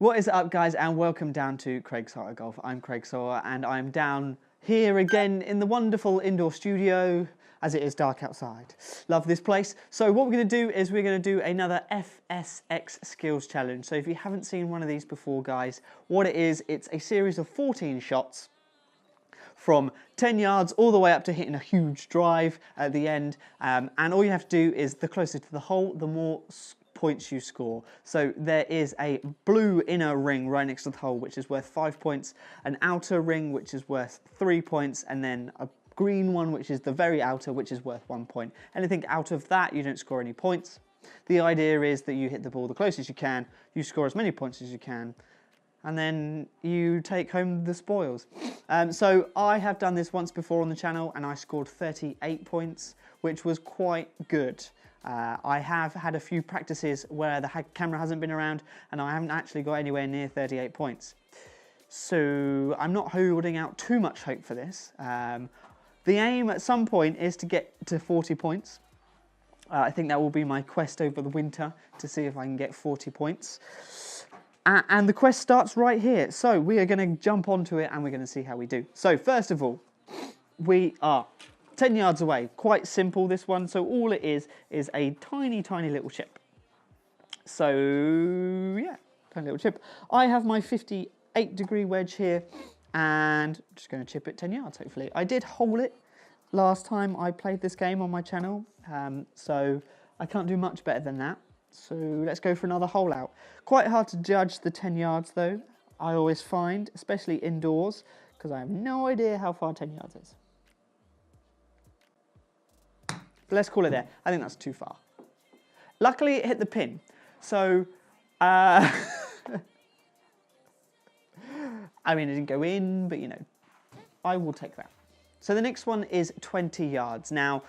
What is up, guys, and welcome down to Craig Sawyer Golf. I'm Craig Sawyer and I'm down here again in the wonderful indoor studio as it is dark outside. Love this place. So what we're going to do is we're going to do another FSX Skills Challenge. So if you haven't seen one of these before, guys, what it is, it's a series of 14 shots from 10 yards all the way up to hitting a huge drive at the end. And all you have to do is the closer to the hole, the more points you score. So there is a blue inner ring right next to the hole, which is worth 5 points, an outer ring, which is worth 3 points, and then a green one, which is the very outer, which is worth 1 point. Anything out of that, you don't score any points. The idea is that you hit the ball the closest you can, you score as many points as you can, and then you take home the spoils. So I have done this once before on the channel and I scored 38 points, which was quite good. I have had a few practices where the camera hasn't been around and I haven't actually got anywhere near 38 points. So I'm not holding out too much hope for this. The aim at some point is to get to 40 points. I think that will be my quest over the winter, to see if I can get 40 points. And the quest starts right here. So we are going to jump onto it and we're going to see how we do. So first of all, we are 10 yards away. Quite simple, this one. So all it is a tiny, tiny little chip. So yeah, tiny little chip. I have my 58-degree wedge here and I'm just going to chip it 10 yards, hopefully. I did hole it last time I played this game on my channel. So I can't do much better than that. So let's go for another hole out. Quite hard to judge the 10 yards though, I always find, especially indoors, because I have no idea how far 10 yards is. But let's call it there. I think that's too far. Luckily it hit the pin. So, I mean, it didn't go in, but you know, I will take that. So the next one is 20 yards. Now,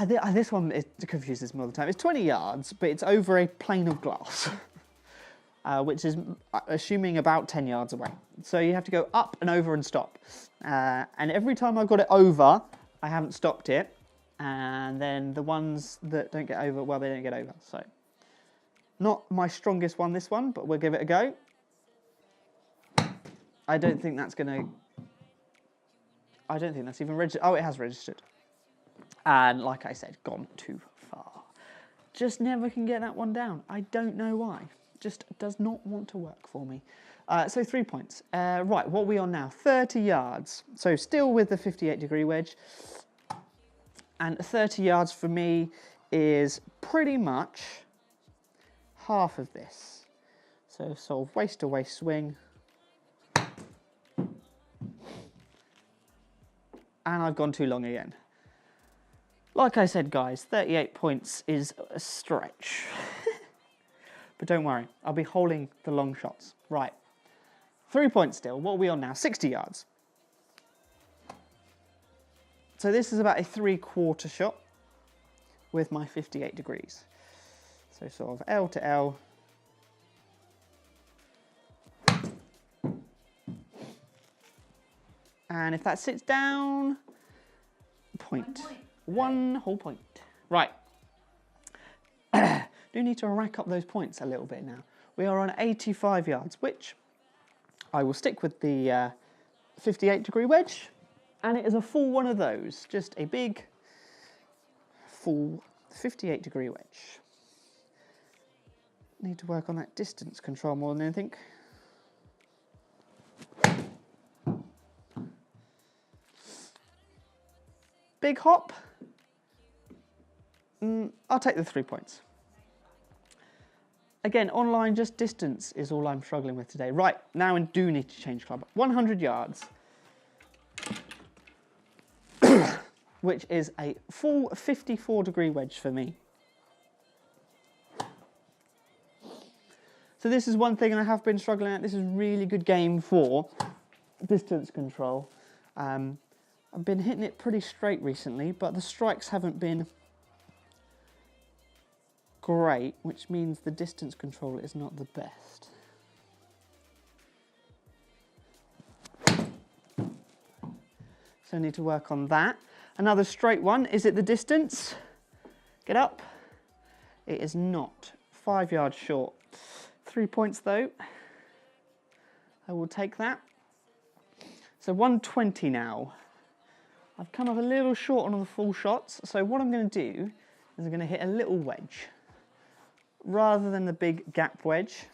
this one confuses me all the time. It's 20 yards, but it's over a plane of glass, which is assuming about 10 yards away. So you have to go up and over and stop. And every time I've got it over, I haven't stopped it. And then the ones that don't get over, well, they don't get over. So not my strongest one, this one, but we'll give it a go. I don't think that's even registered. Oh, it has registered. And like I said, gone too far. Just never can get that one down. I don't know why. Just does not want to work for me. So 3 points. Right, what are we on now? 30 yards. So still with the 58-degree wedge. And 30 yards for me is pretty much half of this. So sort of waist to waist swing. And I've gone too long again. Like I said, guys, 38 points is a stretch. But don't worry, I'll be holding the long shots. Right, 3 points still. What are we on now? 60 yards. So this is about a 3/4 shot with my 58 degrees. So sort of L to L. And if that sits down, point. 1 whole point. Right. Do need to rack up those points a little bit now. We are on 85 yards, which I will stick with the 58-degree wedge. And it is a full one of those. Just a big, full 58-degree wedge. Need to work on that distance control more than anything. Big hop. I'll take the 3 points. Again, online, just distance is all I'm struggling with today. Right, now I do need to change club. 100 yards, which is a full 54-degree wedge for me. So this is one thing I have been struggling at. This is a really good game for distance control. I've been hitting it pretty straight recently, but the strikes haven't been great, which means the distance control is not the best. So I need to work on that. Another straight one. Is it the distance? Get up. It is not. 5 yards short. 3 points though. I will take that. So 120 now. I've come up a little short on the full shots, so what I'm going to do is I'm going to hit a little wedge rather than the big gap wedge,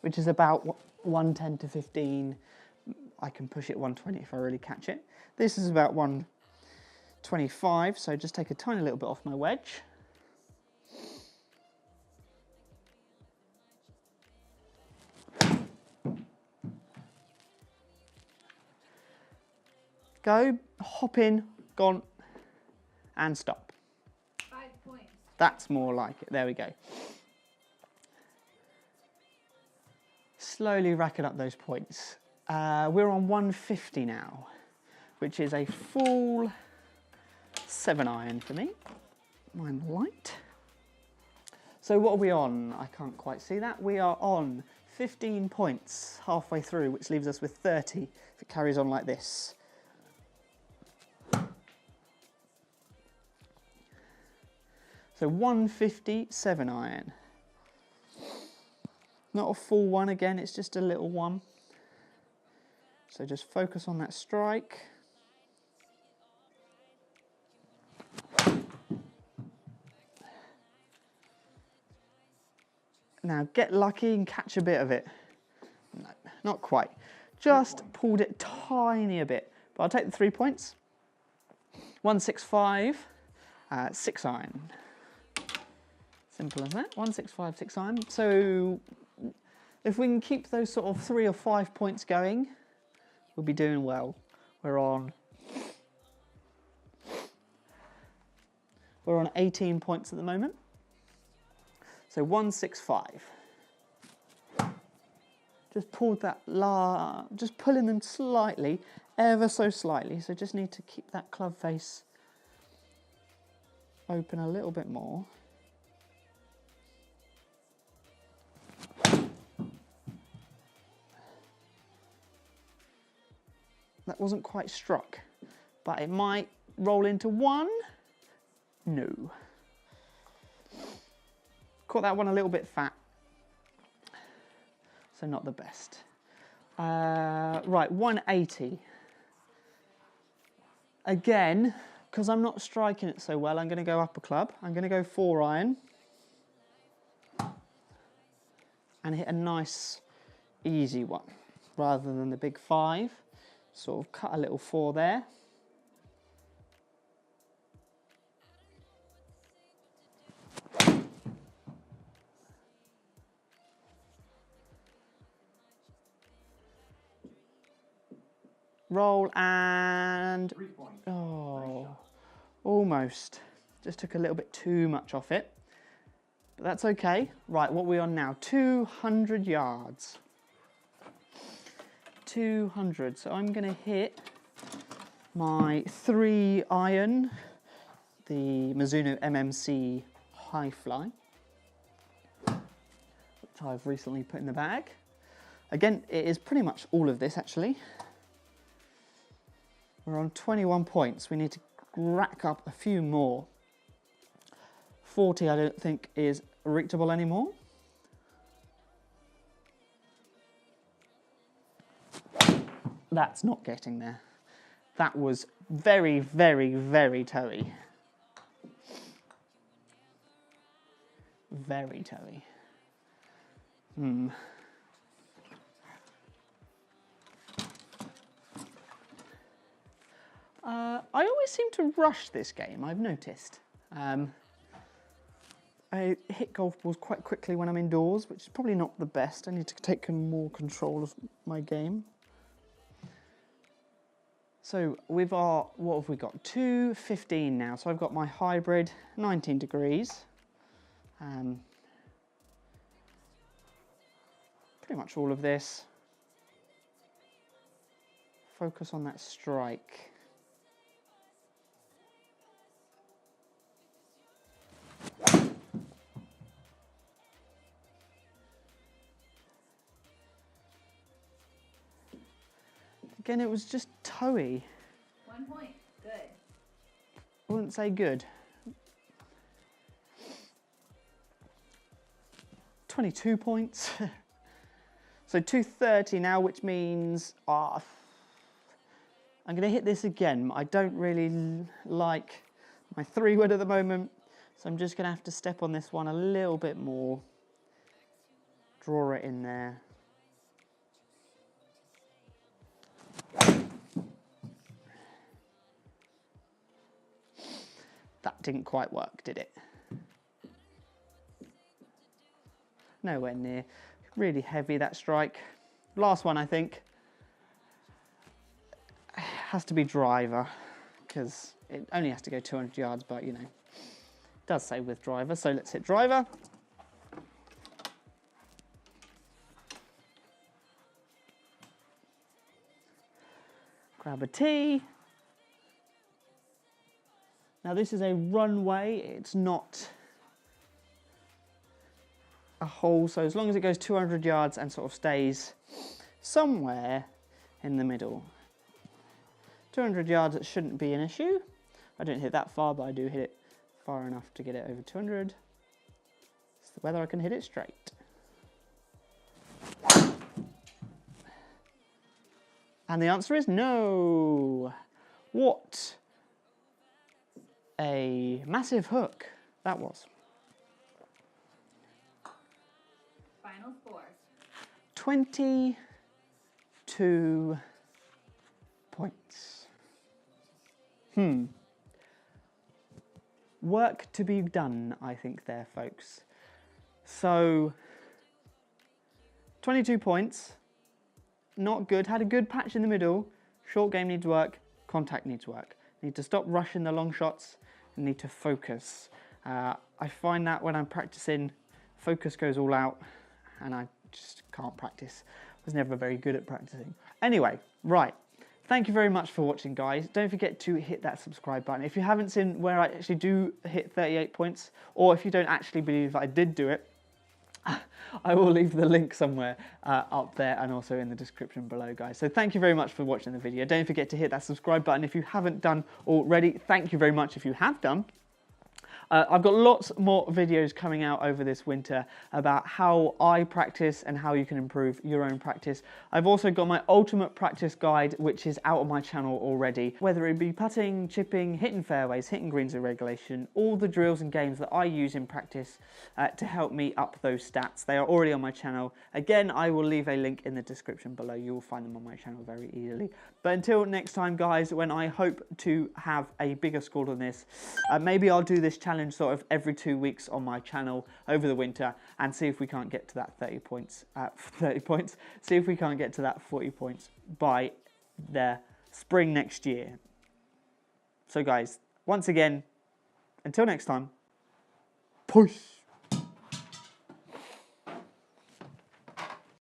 which is about 110 to 15. I can push it 120 if I really catch it. This is about 125, so just take a tiny little bit off my wedge. Go, hop in, gone, and stop. 5 points. That's more like it. There we go. Slowly racking up those points. We're on 150 now, which is a full 7-iron for me. Mine light. So what are we on? I can't quite see that. We are on 15 points halfway through, which leaves us with 30 if it carries on like this. So 150 7-iron. Not a full one again, it's just a little one. So just focus on that strike. Now get lucky and catch a bit of it. No, not quite. Just pulled it tiny a bit. But I'll take the 3 points. 165, 6-iron. Simple as that, 165, 6-iron. So if we can keep those sort of 3 or 5 points going, we'll be doing well. We're on 18 points at the moment. So 165. Just pulled that, just pulling them slightly, ever so slightly. So just need to keep that club face open a little bit more. That wasn't quite struck, but it might roll into 1. No. Caught that one a little bit fat, so not the best. Right, 180. Again, because I'm not striking it so well, I'm going to go upper club. I'm going to go 4-iron and hit a nice, easy one rather than the big 5. Sort of cut a little 4 there. Roll and... 3 points. Oh, almost. Just took a little bit too much off it. But that's okay. Right, what are we on now? 200 yards. 200. So I'm going to hit my 3-iron, the Mizuno MMC High Fly, which I've recently put in the bag. Again, it is pretty much all of this actually. We're on 21 points. We need to rack up a few more. 40 I don't think is reachable anymore. That's not getting there. That was very, very, very toey. Very toey. I always seem to rush this game, I've noticed. I hit golf balls quite quickly when I'm indoors, which is probably not the best. I need to take more control of my game. So we've got, what have we got? 215 now. So I've got my hybrid, 19 degrees. Pretty much all of this. Focus on that strike. Again, it was just toey. 1 point. Good. I wouldn't say good. 22 points. So 230 now, which means I'm going to hit this again. I don't really like my 3-wood at the moment, so I'm just going to have to step on this one a little bit more. Draw it in there. That didn't quite work, did it? Nowhere near. Really heavy, that strike. Last one, I think. Has to be driver, because it only has to go 200 yards, but you know, it does say with driver, so let's hit driver. Grab a tee. Now this is a runway, it's not a hole, so as long as it goes 200 yards and sort of stays somewhere in the middle. 200 yards, it shouldn't be an issue. I don't hit that far, but I do hit it far enough to get it over 200. It's whether I can hit it straight. And the answer is no. What a massive hook that was. Final score. 22 points. Work to be done, I think there, folks. So, 22 points. Not good. Had a good patch in the middle. Short game needs work. Contact needs work. Need to stop rushing the long shots. And need to focus. I find that when I'm practicing, focus goes all out. And I just can't practice. I was never very good at practicing. Anyway, right. Thank you very much for watching, guys. Don't forget to hit that subscribe button. If you haven't seen where I actually do hit 38 points, or if you don't actually believe I did do it, I will leave the link somewhere up there and also in the description below, guys. So thank you very much for watching the video. Don't forget to hit that subscribe button if you haven't done already. Thank you very much if you have done. I've got lots more videos coming out over this winter about how I practice and how you can improve your own practice. I've also got my ultimate practice guide, which is out on my channel already. Whether it be putting, chipping, hitting fairways, hitting greens in regulation, all the drills and games that I use in practice to help me up those stats. They are already on my channel. Again, I will leave a link in the description below. You will find them on my channel very easily. But until next time, guys, when I hope to have a bigger score than this, maybe I'll do this challenge sort of every 2 weeks on my channel over the winter and see if we can't get to that 30 points, see if we can't get to that 40 points by the spring next year. So guys, once again, until next time, peace.